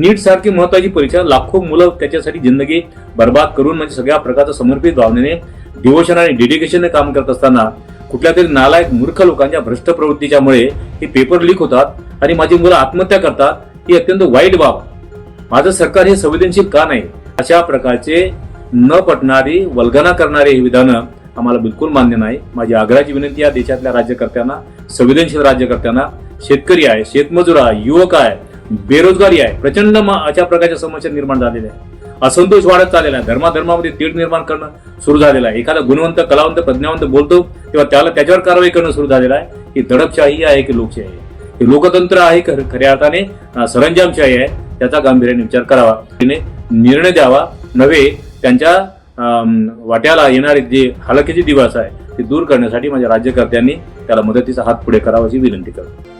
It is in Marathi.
नीट सारखी महत्वाची परीक्षा, लाखो मुलं त्याच्यासाठी जिंदगी बर्बाद करून म्हणजे सगळ्या प्रकारचं समर्पित भावनेने डिवोशन आणि डेडिकेशनने काम करत असताना कुठल्या तरी नालायक मूर्ख लोकांच्या भ्रष्ट प्रवृत्तीच्यामुळे हे पेपर लीक होतात आणि माझी मुलं आत्महत्या करतात, ही अत्यंत वाईट बाब. माझं सरकार हे संवेदनशील का नाही? अशा प्रकारचे न पटणारी वल्गना करणारे हे विधानं आम्हाला बिलकुल मान्य नाही. माझी आग्रहाची विनंती या देशातल्या राज्यकर्त्यांना, संवेदनशील राज्यकर्त्यांना, शेतकरी आहे, शेतमजूर आहे, युवक आहे, बेरोजगारी आहे, प्रचंड अशा प्रकारच्या समस्या निर्माण झालेल्या आहे, असंतोष वाढत चाललेला आहे, धर्माधर्मामध्ये तेढ निर्माण करणं सुरू झालेलं आहे. एखादा गुणवंत, कलावंत, प्रज्ञावंत बोलतो तेव्हा त्याच्यावर कारवाई करणं सुरू झालेलं आहे. ही दडपशाही आहे की लोकशाही आहे? हे लोकतंत्र आहे खऱ्या अर्थाने सरंजामशाही आहे? त्याचा गांभीर्याने विचार करावा, निर्णय द्यावा, नव्हे त्यांच्या वाट्याला येणारे जे हलकीचे दिवस आहे ते दूर करण्यासाठी माझ्या राज्यकर्त्यांनी त्याला मदतीचा हात पुढे करावा अशी विनंती करतो.